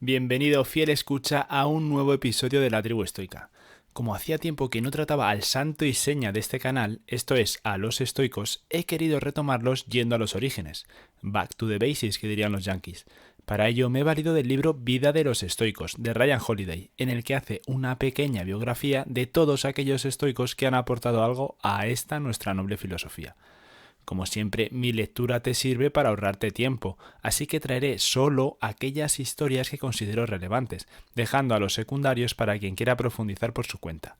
Bienvenido, fiel escucha, a un nuevo episodio de La Tribu Estoica. Como hacía tiempo que no trataba al santo y seña de este canal, esto es, a los estoicos, he querido retomarlos yendo a los orígenes. Back to the basics, que dirían los yankees. Para ello me he valido del libro Vida de los estoicos, de Ryan Holiday, en el que hace una pequeña biografía de todos aquellos estoicos que han aportado algo a esta nuestra noble filosofía. Como siempre, mi lectura te sirve para ahorrarte tiempo, así que traeré solo aquellas historias que considero relevantes, dejando a los secundarios para quien quiera profundizar por su cuenta.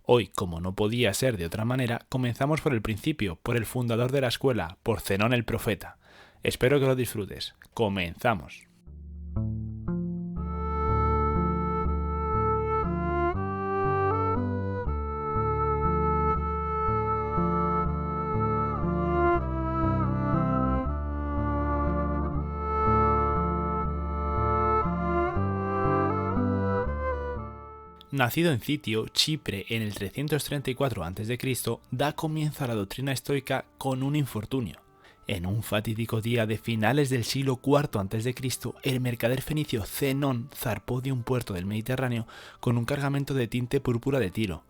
Hoy, como no podía ser de otra manera, comenzamos por el principio, por el fundador de la escuela, por Zenón el Profeta. Espero que lo disfrutes. ¡Comenzamos! Nacido en Citio, Chipre, en el 334 a.C., da comienzo a la doctrina estoica con un infortunio. En un fatídico día de finales del siglo IV a.C., el mercader fenicio Zenón zarpó de un puerto del Mediterráneo con un cargamento de tinte púrpura de Tiro.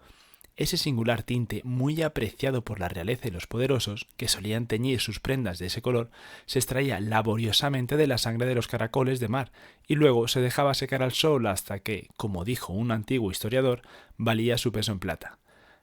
Ese singular tinte, muy apreciado por la realeza y los poderosos, que solían teñir sus prendas de ese color, se extraía laboriosamente de la sangre de los caracoles de mar y luego se dejaba secar al sol hasta que, como dijo un antiguo historiador, valía su peso en plata.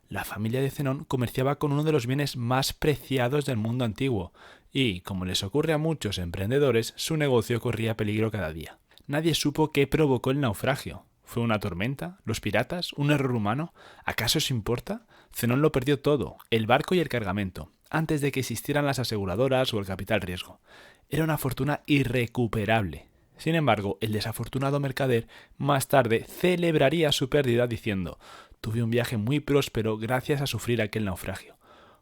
La familia de Zenón comerciaba con uno de los bienes más preciados del mundo antiguo y, como les ocurre a muchos emprendedores, su negocio corría peligro cada día. Nadie supo qué provocó el naufragio. ¿Fue una tormenta? ¿Los piratas? ¿Un error humano? ¿Acaso os importa? Zenón lo perdió todo, el barco y el cargamento, antes de que existieran las aseguradoras o el capital riesgo. Era una fortuna irrecuperable. Sin embargo, el desafortunado mercader más tarde celebraría su pérdida diciendo: «Tuve un viaje muy próspero gracias a sufrir aquel naufragio».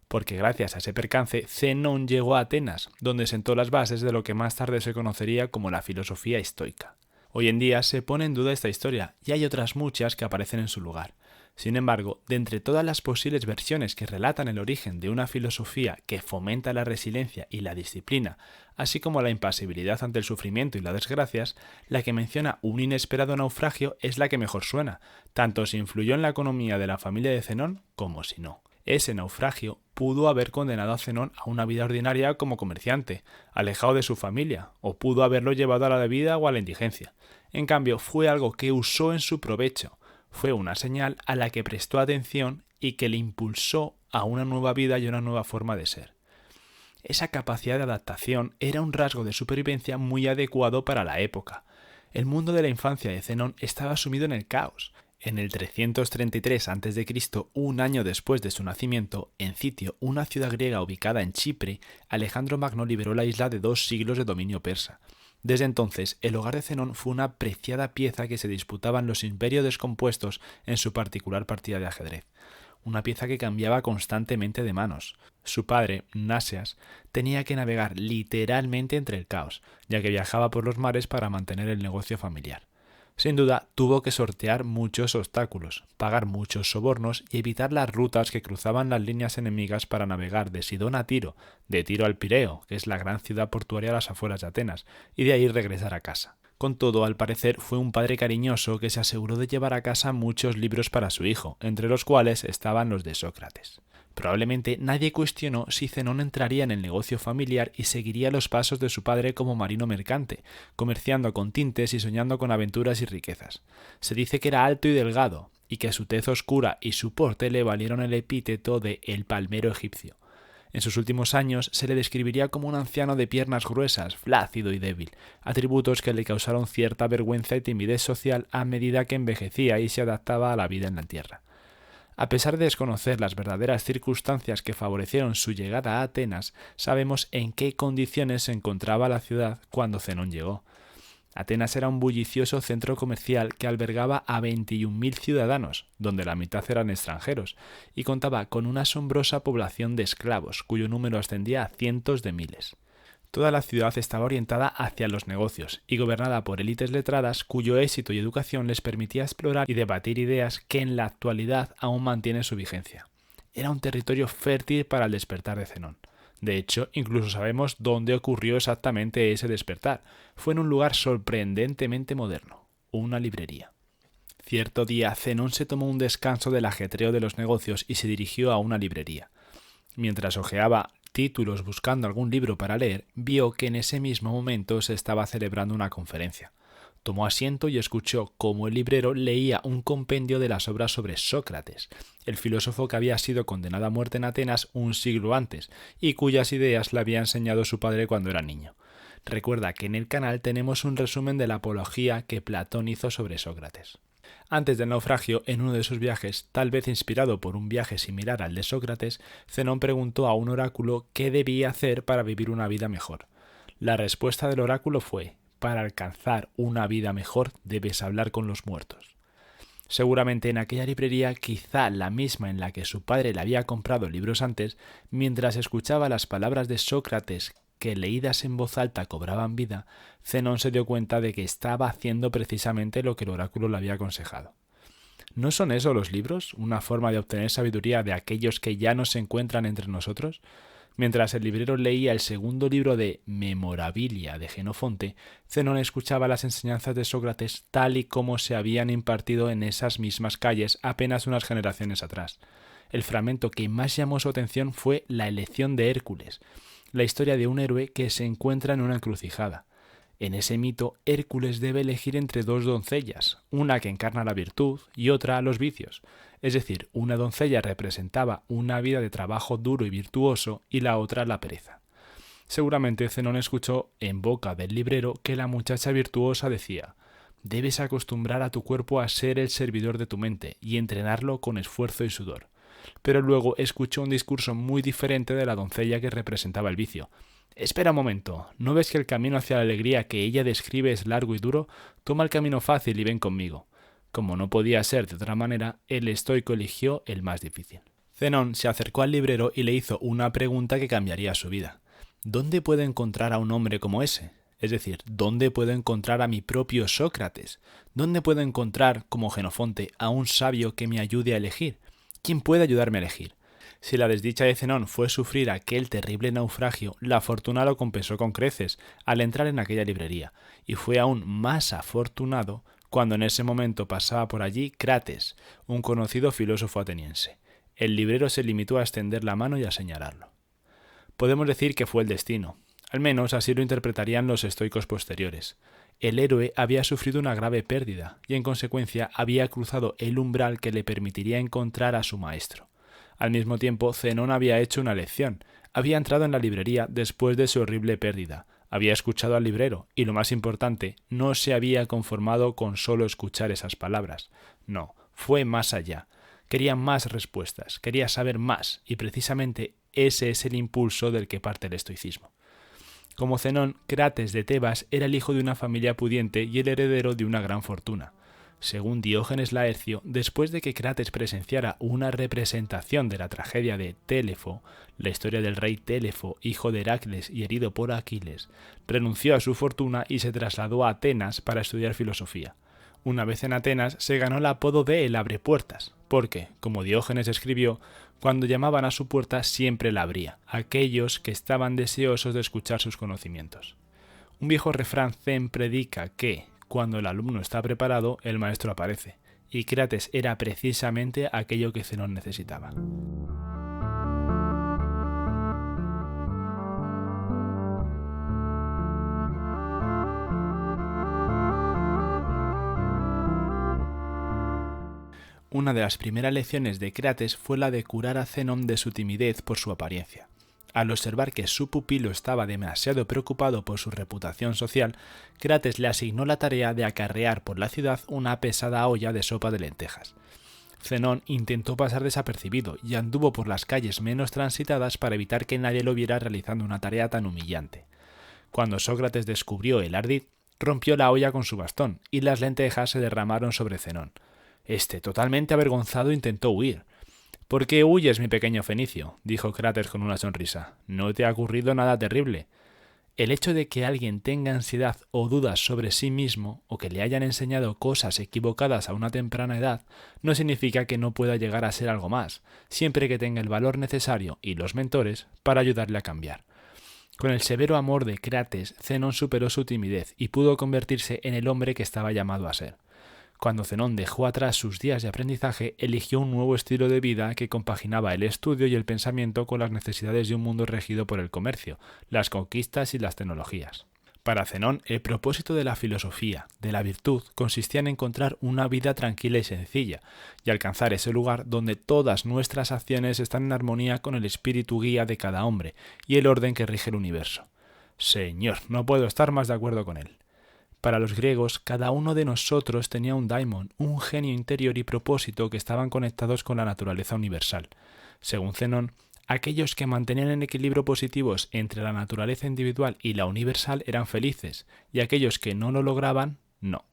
Porque gracias a ese percance, Zenón llegó a Atenas, donde sentó las bases de lo que más tarde se conocería como la filosofía estoica. Hoy en día se pone en duda esta historia y hay otras muchas que aparecen en su lugar. Sin embargo, de entre todas las posibles versiones que relatan el origen de una filosofía que fomenta la resiliencia y la disciplina, así como la impasibilidad ante el sufrimiento y las desgracias, la que menciona un inesperado naufragio es la que mejor suena, tanto si influyó en la economía de la familia de Zenón como si no. Ese naufragio pudo haber condenado a Zenón a una vida ordinaria como comerciante, alejado de su familia, o pudo haberlo llevado a la debida o a la indigencia. En cambio, fue algo que usó en su provecho, fue una señal a la que prestó atención y que le impulsó a una nueva vida y una nueva forma de ser. Esa capacidad de adaptación era un rasgo de supervivencia muy adecuado para la época. El mundo de la infancia de Zenón estaba sumido en el caos. En el 333 a.C., un año después de su nacimiento, en Citio, una ciudad griega ubicada en Chipre, Alejandro Magno liberó la isla de 2 siglos de dominio persa. Desde entonces, el hogar de Zenón fue una preciada pieza que se disputaban los imperios descompuestos en su particular partida de ajedrez. Una pieza que cambiaba constantemente de manos. Su padre, Nasias, tenía que navegar literalmente entre el caos, ya que viajaba por los mares para mantener el negocio familiar. Sin duda, tuvo que sortear muchos obstáculos, pagar muchos sobornos y evitar las rutas que cruzaban las líneas enemigas para navegar de Sidón a Tiro, de Tiro al Pireo, que es la gran ciudad portuaria a las afueras de Atenas, y de ahí regresar a casa. Con todo, al parecer, fue un padre cariñoso que se aseguró de llevar a casa muchos libros para su hijo, entre los cuales estaban los de Sócrates. Probablemente nadie cuestionó si Zenón entraría en el negocio familiar y seguiría los pasos de su padre como marino mercante, comerciando con tintes y soñando con aventuras y riquezas. Se dice que era alto y delgado, y que su tez oscura y su porte le valieron el epíteto de «el palmero egipcio». En sus últimos años se le describiría como un anciano de piernas gruesas, flácido y débil, atributos que le causaron cierta vergüenza y timidez social a medida que envejecía y se adaptaba a la vida en la tierra. A pesar de desconocer las verdaderas circunstancias que favorecieron su llegada a Atenas, sabemos en qué condiciones se encontraba la ciudad cuando Zenón llegó. Atenas era un bullicioso centro comercial que albergaba a 21.000 ciudadanos, donde la mitad eran extranjeros, y contaba con una asombrosa población de esclavos, cuyo número ascendía a cientos de miles. Toda la ciudad estaba orientada hacia los negocios y gobernada por élites letradas cuyo éxito y educación les permitía explorar y debatir ideas que en la actualidad aún mantienen su vigencia. Era un territorio fértil para el despertar de Zenón. De hecho, incluso sabemos dónde ocurrió exactamente ese despertar. Fue en un lugar sorprendentemente moderno, una librería. Cierto día, Zenón se tomó un descanso del ajetreo de los negocios y se dirigió a una librería. Mientras hojeaba títulos buscando algún libro para leer, vio que en ese mismo momento se estaba celebrando una conferencia. Tomó asiento y escuchó cómo el librero leía un compendio de las obras sobre Sócrates, el filósofo que había sido condenado a muerte en Atenas un siglo antes y cuyas ideas le había enseñado su padre cuando era niño. Recuerda que en el canal tenemos un resumen de la apología que Platón hizo sobre Sócrates. Antes del naufragio, en uno de sus viajes, tal vez inspirado por un viaje similar al de Sócrates, Zenón preguntó a un oráculo qué debía hacer para vivir una vida mejor. La respuesta del oráculo fue: para alcanzar una vida mejor debes hablar con los muertos. Seguramente en aquella librería, quizá la misma en la que su padre le había comprado libros antes, mientras escuchaba las palabras de Sócrates que leídas en voz alta cobraban vida, Zenón se dio cuenta de que estaba haciendo precisamente lo que el oráculo le había aconsejado. ¿No son eso los libros, una forma de obtener sabiduría de aquellos que ya no se encuentran entre nosotros? Mientras el librero leía el segundo libro de Memorabilia de Jenofonte, Zenón escuchaba las enseñanzas de Sócrates tal y como se habían impartido en esas mismas calles apenas unas generaciones atrás. El fragmento que más llamó su atención fue la elección de Hércules, la historia de un héroe que se encuentra en una encrucijada. En ese mito, Hércules debe elegir entre dos doncellas, una que encarna la virtud y otra los vicios. Es decir, una doncella representaba una vida de trabajo duro y virtuoso y la otra la pereza. Seguramente Zenón escuchó en boca del librero que la muchacha virtuosa decía: debes acostumbrar a tu cuerpo a ser el servidor de tu mente y entrenarlo con esfuerzo y sudor. Pero luego escuchó un discurso muy diferente de la doncella que representaba el vicio. Espera un momento, ¿no ves que el camino hacia la alegría que ella describe es largo y duro? Toma el camino fácil y ven conmigo. Como no podía ser de otra manera, el estoico eligió el más difícil. Zenón se acercó al librero y le hizo una pregunta que cambiaría su vida. ¿Dónde puedo encontrar a un hombre como ese? Es decir, ¿dónde puedo encontrar a mi propio Sócrates? ¿Dónde puedo encontrar, como Jenofonte, a un sabio que me ayude a elegir? ¿Quién puede ayudarme a elegir? Si la desdicha de Zenón fue sufrir aquel terrible naufragio, la fortuna lo compensó con creces al entrar en aquella librería, y fue aún más afortunado cuando en ese momento pasaba por allí Crates, un conocido filósofo ateniense. El librero se limitó a extender la mano y a señalarlo. Podemos decir que fue el destino, al menos así lo interpretarían los estoicos posteriores. El héroe había sufrido una grave pérdida y en consecuencia había cruzado el umbral que le permitiría encontrar a su maestro. Al mismo tiempo, Zenón había hecho una lección. Había entrado en la librería después de su horrible pérdida. Había escuchado al librero y, lo más importante, no se había conformado con solo escuchar esas palabras. No, fue más allá. Quería más respuestas, quería saber más y precisamente ese es el impulso del que parte el estoicismo. Como Zenón, Crates de Tebas era el hijo de una familia pudiente y el heredero de una gran fortuna. Según Diógenes Laercio, después de que Crates presenciara una representación de la tragedia de Télefo, la historia del rey Télefo, hijo de Heracles y herido por Aquiles, renunció a su fortuna y se trasladó a Atenas para estudiar filosofía. Una vez en Atenas se ganó el apodo de el abrepuertas, porque, como Diógenes escribió, cuando llamaban a su puerta siempre la abría, aquellos que estaban deseosos de escuchar sus conocimientos. Un viejo refrán zen predica que, cuando el alumno está preparado, el maestro aparece, y Crates era precisamente aquello que Zenón necesitaba. Una de las primeras lecciones de Crates fue la de curar a Zenón de su timidez por su apariencia. Al observar que su pupilo estaba demasiado preocupado por su reputación social, Crates le asignó la tarea de acarrear por la ciudad una pesada olla de sopa de lentejas. Zenón intentó pasar desapercibido y anduvo por las calles menos transitadas para evitar que nadie lo viera realizando una tarea tan humillante. Cuando Sócrates descubrió el ardid, rompió la olla con su bastón y las lentejas se derramaron sobre Zenón. Este, totalmente avergonzado, intentó huir. «¿Por qué huyes, mi pequeño fenicio?», dijo Crates con una sonrisa. «No te ha ocurrido nada terrible». El hecho de que alguien tenga ansiedad o dudas sobre sí mismo o que le hayan enseñado cosas equivocadas a una temprana edad no significa que no pueda llegar a ser algo más, siempre que tenga el valor necesario y los mentores para ayudarle a cambiar. Con el severo amor de Crates, Zenón superó su timidez y pudo convertirse en el hombre que estaba llamado a ser. Cuando Zenón dejó atrás sus días de aprendizaje, eligió un nuevo estilo de vida que compaginaba el estudio y el pensamiento con las necesidades de un mundo regido por el comercio, las conquistas y las tecnologías. Para Zenón, el propósito de la filosofía, de la virtud, consistía en encontrar una vida tranquila y sencilla, y alcanzar ese lugar donde todas nuestras acciones están en armonía con el espíritu guía de cada hombre y el orden que rige el universo. Señor, no puedo estar más de acuerdo con él. Para los griegos, cada uno de nosotros tenía un daimon, un genio interior y propósito que estaban conectados con la naturaleza universal. Según Zenón, aquellos que mantenían en equilibrio positivos entre la naturaleza individual y la universal eran felices, y aquellos que no lo lograban, no.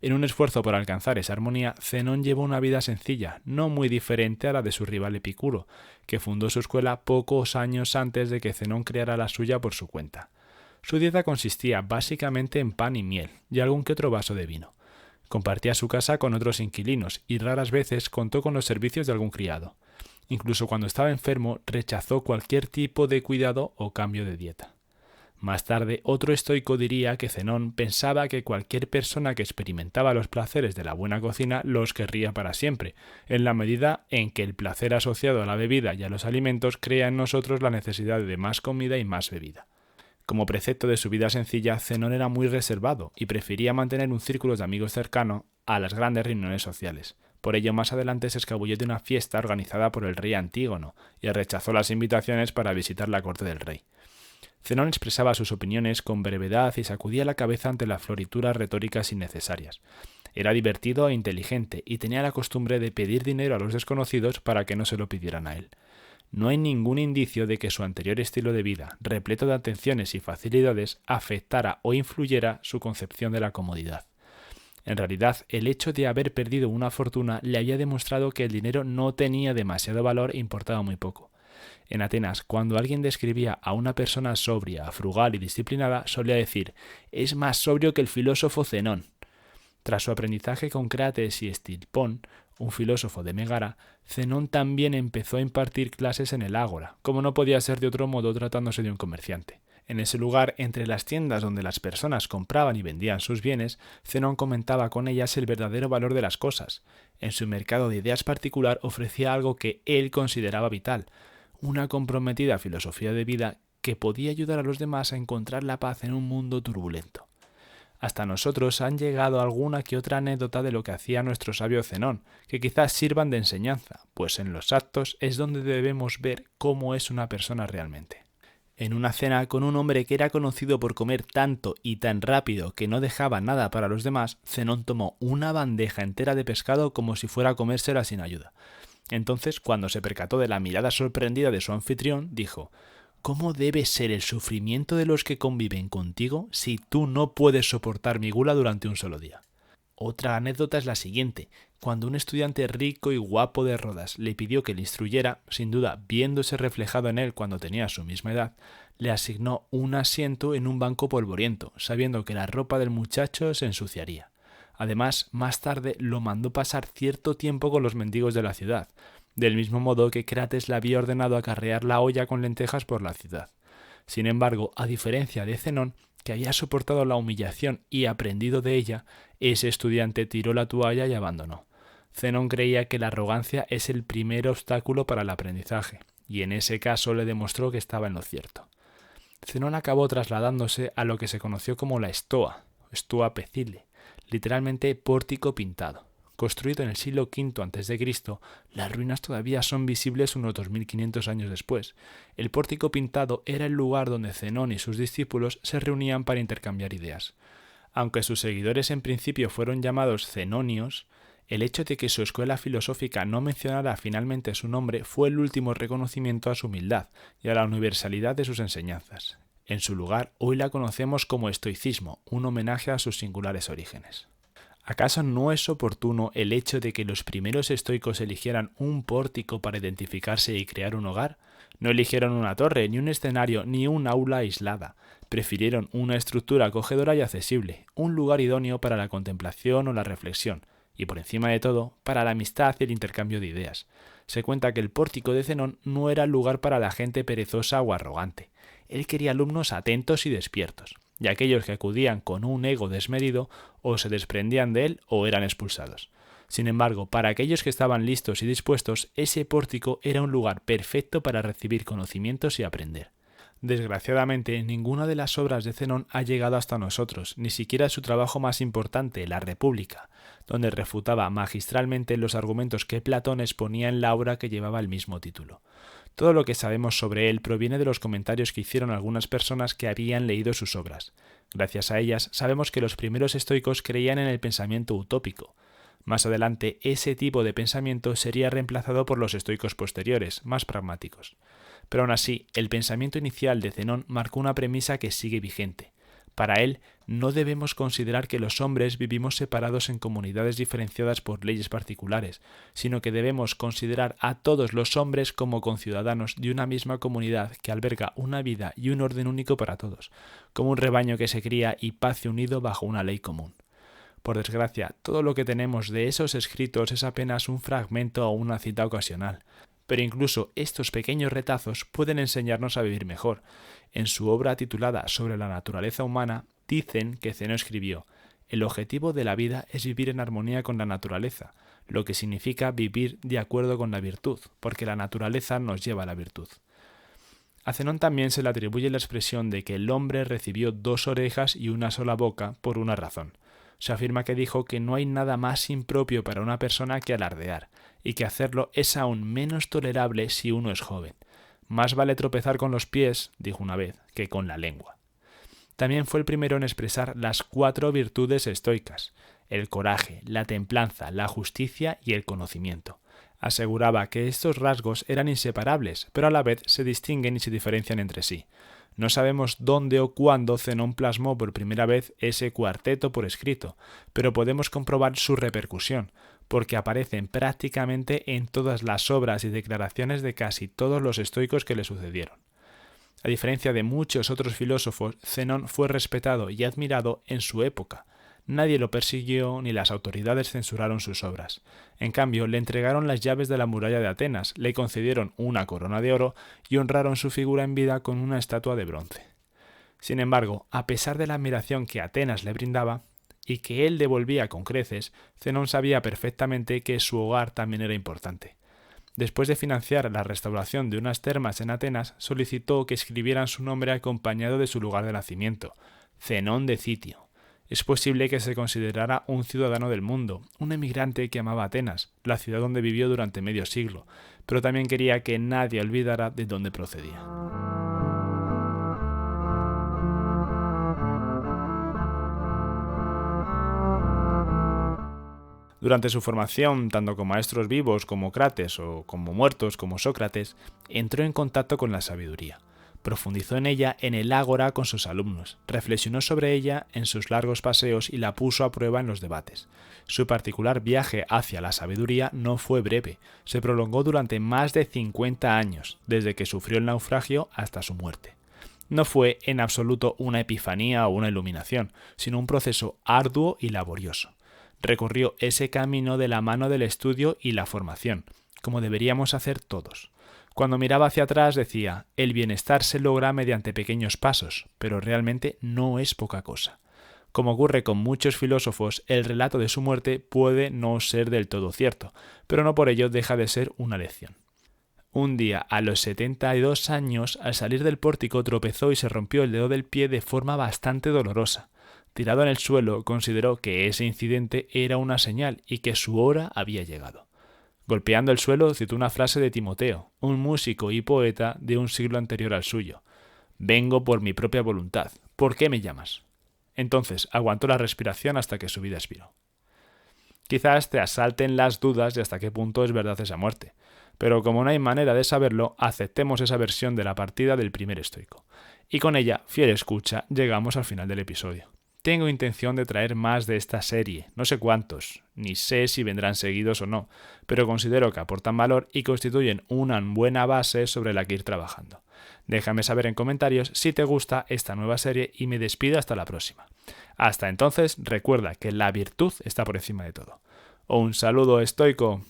En un esfuerzo por alcanzar esa armonía, Zenón llevó una vida sencilla, no muy diferente a la de su rival Epicuro, que fundó su escuela pocos años antes de que Zenón creara la suya por su cuenta. Su dieta consistía básicamente en pan y miel, y algún que otro vaso de vino. Compartía su casa con otros inquilinos, y raras veces contó con los servicios de algún criado. Incluso cuando estaba enfermo, rechazó cualquier tipo de cuidado o cambio de dieta. Más tarde, otro estoico diría que Zenón pensaba que cualquier persona que experimentaba los placeres de la buena cocina los querría para siempre, en la medida en que el placer asociado a la bebida y a los alimentos crea en nosotros la necesidad de más comida y más bebida. Como precepto de su vida sencilla, Zenón era muy reservado y prefería mantener un círculo de amigos cercano a las grandes reuniones sociales. Por ello, más adelante se escabulló de una fiesta organizada por el rey Antígono y rechazó las invitaciones para visitar la corte del rey. Zenón expresaba sus opiniones con brevedad y sacudía la cabeza ante las florituras retóricas innecesarias. Era divertido e inteligente y tenía la costumbre de pedir dinero a los desconocidos para que no se lo pidieran a él. No hay ningún indicio de que su anterior estilo de vida, repleto de atenciones y facilidades, afectara o influyera su concepción de la comodidad. En realidad, el hecho de haber perdido una fortuna le había demostrado que el dinero no tenía demasiado valor e importaba muy poco. En Atenas, cuando alguien describía a una persona sobria, frugal y disciplinada, solía decir: «Es más sobrio que el filósofo Zenón». Tras su aprendizaje con Crates y Estilpón, un filósofo de Megara, Zenón también empezó a impartir clases en el Ágora, como no podía ser de otro modo tratándose de un comerciante. En ese lugar, entre las tiendas donde las personas compraban y vendían sus bienes, Zenón comentaba con ellas el verdadero valor de las cosas. En su mercado de ideas particular ofrecía algo que él consideraba vital, una comprometida filosofía de vida que podía ayudar a los demás a encontrar la paz en un mundo turbulento. Hasta nosotros han llegado alguna que otra anécdota de lo que hacía nuestro sabio Zenón, que quizás sirvan de enseñanza, pues en los actos es donde debemos ver cómo es una persona realmente. En una cena con un hombre que era conocido por comer tanto y tan rápido que no dejaba nada para los demás, Zenón tomó una bandeja entera de pescado como si fuera a comérsela sin ayuda. Entonces, cuando se percató de la mirada sorprendida de su anfitrión, dijo: «¿Cómo debe ser el sufrimiento de los que conviven contigo si tú no puedes soportar mi gula durante un solo día?» Otra anécdota es la siguiente. Cuando un estudiante rico y guapo de Rodas le pidió que le instruyera, sin duda viéndose reflejado en él cuando tenía su misma edad, le asignó un asiento en un banco polvoriento, sabiendo que la ropa del muchacho se ensuciaría. Además, más tarde lo mandó pasar cierto tiempo con los mendigos de la ciudad, del mismo modo que Crates le había ordenado acarrear la olla con lentejas por la ciudad. Sin embargo, a diferencia de Zenón, que había soportado la humillación y aprendido de ella, ese estudiante tiró la toalla y abandonó. Zenón creía que la arrogancia es el primer obstáculo para el aprendizaje, y en ese caso le demostró que estaba en lo cierto. Zenón acabó trasladándose a lo que se conoció como la Stoa Pecile, literalmente pórtico pintado. Construido en el siglo V a.C., las ruinas todavía son visibles unos 2500 años después. El pórtico pintado era el lugar donde Zenón y sus discípulos se reunían para intercambiar ideas. Aunque sus seguidores en principio fueron llamados zenonios, el hecho de que su escuela filosófica no mencionara finalmente su nombre fue el último reconocimiento a su humildad y a la universalidad de sus enseñanzas. En su lugar, hoy la conocemos como estoicismo, un homenaje a sus singulares orígenes. ¿Acaso no es oportuno el hecho de que los primeros estoicos eligieran un pórtico para identificarse y crear un hogar? No eligieron una torre, ni un escenario, ni un aula aislada. Prefirieron una estructura acogedora y accesible, un lugar idóneo para la contemplación o la reflexión, y por encima de todo, para la amistad y el intercambio de ideas. Se cuenta que el pórtico de Zenón no era lugar para la gente perezosa o arrogante. Él quería alumnos atentos y despiertos. y aquellos que acudían con un ego desmedido o se desprendían de él o eran expulsados. Sin embargo, para aquellos que estaban listos y dispuestos, ese pórtico era un lugar perfecto para recibir conocimientos y aprender. Desgraciadamente, ninguna de las obras de Zenón ha llegado hasta nosotros, ni siquiera su trabajo más importante, La República, donde refutaba magistralmente los argumentos que Platón exponía en la obra que llevaba el mismo título. Todo lo que sabemos sobre él proviene de los comentarios que hicieron algunas personas que habían leído sus obras. Gracias a ellas, sabemos que los primeros estoicos creían en el pensamiento utópico. Más adelante, ese tipo de pensamiento sería reemplazado por los estoicos posteriores, más pragmáticos. Pero aún así, el pensamiento inicial de Zenón marcó una premisa que sigue vigente. Para él, no debemos considerar que los hombres vivimos separados en comunidades diferenciadas por leyes particulares, sino que debemos considerar a todos los hombres como conciudadanos de una misma comunidad que alberga una vida y un orden único para todos, como un rebaño que se cría y pace unido bajo una ley común. Por desgracia, todo lo que tenemos de esos escritos es apenas un fragmento o una cita ocasional. Pero incluso estos pequeños retazos pueden enseñarnos a vivir mejor. En su obra titulada Sobre la naturaleza humana, dicen que Zenón escribió: «El objetivo de la vida es vivir en armonía con la naturaleza, lo que significa vivir de acuerdo con la virtud, porque la naturaleza nos lleva a la virtud». A Zenón también se le atribuye la expresión de que el hombre recibió 2 orejas y una sola boca por una razón. Se afirma que dijo que no hay nada más impropio para una persona que alardear, y que hacerlo es aún menos tolerable si uno es joven. Más vale tropezar con los pies, dijo una vez, que con la lengua. También fue el primero en expresar las 4 virtudes estoicas: el coraje, la templanza, la justicia y el conocimiento. Aseguraba que estos rasgos eran inseparables, pero a la vez se distinguen y se diferencian entre sí. No sabemos dónde o cuándo Zenón plasmó por primera vez ese cuarteto por escrito, pero podemos comprobar su repercusión, porque aparecen prácticamente en todas las obras y declaraciones de casi todos los estoicos que le sucedieron. A diferencia de muchos otros filósofos, Zenón fue respetado y admirado en su época. Nadie lo persiguió ni las autoridades censuraron sus obras. En cambio, le entregaron las llaves de la muralla de Atenas, le concedieron una corona de oro y honraron su figura en vida con una estatua de bronce. Sin embargo, a pesar de la admiración que Atenas le brindaba y que él devolvía con creces, Zenón sabía perfectamente que su hogar también era importante. Después de financiar la restauración de unas termas en Atenas, solicitó que escribieran su nombre acompañado de su lugar de nacimiento, Zenón de Citio. Es posible que se considerara un ciudadano del mundo, un emigrante que amaba Atenas, la ciudad donde vivió durante medio siglo, pero también quería que nadie olvidara de dónde procedía. Durante su formación, tanto con maestros vivos como Crates o como muertos como Sócrates, entró en contacto con la sabiduría. Profundizó en ella en el ágora con sus alumnos, reflexionó sobre ella en sus largos paseos y la puso a prueba en los debates. Su particular viaje hacia la sabiduría no fue breve, se prolongó durante más de 50 años, desde que sufrió el naufragio hasta su muerte. No fue en absoluto una epifanía o una iluminación, sino un proceso arduo y laborioso. Recorrió ese camino de la mano del estudio y la formación, como deberíamos hacer todos. Cuando miraba hacia atrás decía: el bienestar se logra mediante pequeños pasos, pero realmente no es poca cosa. Como ocurre con muchos filósofos, el relato de su muerte puede no ser del todo cierto, pero no por ello deja de ser una lección. Un día, a los 72 años, al salir del pórtico tropezó y se rompió el dedo del pie de forma bastante dolorosa. Tirado en el suelo, consideró que ese incidente era una señal y que su hora había llegado. Golpeando el suelo, citó una frase de Timoteo, un músico y poeta de un siglo anterior al suyo: «Vengo por mi propia voluntad. ¿Por qué me llamas?». Entonces aguantó la respiración hasta que su vida expiró. Quizás te asalten las dudas de hasta qué punto es verdad esa muerte, pero como no hay manera de saberlo, aceptemos esa versión de la partida del primer estoico. Y con ella, fiel escucha, llegamos al final del episodio. Tengo intención de traer más de esta serie, no sé cuántos, ni sé si vendrán seguidos o no, pero considero que aportan valor y constituyen una buena base sobre la que ir trabajando. Déjame saber en comentarios si te gusta esta nueva serie y me despido hasta la próxima. Hasta entonces, recuerda que la virtud está por encima de todo. Un saludo estoico.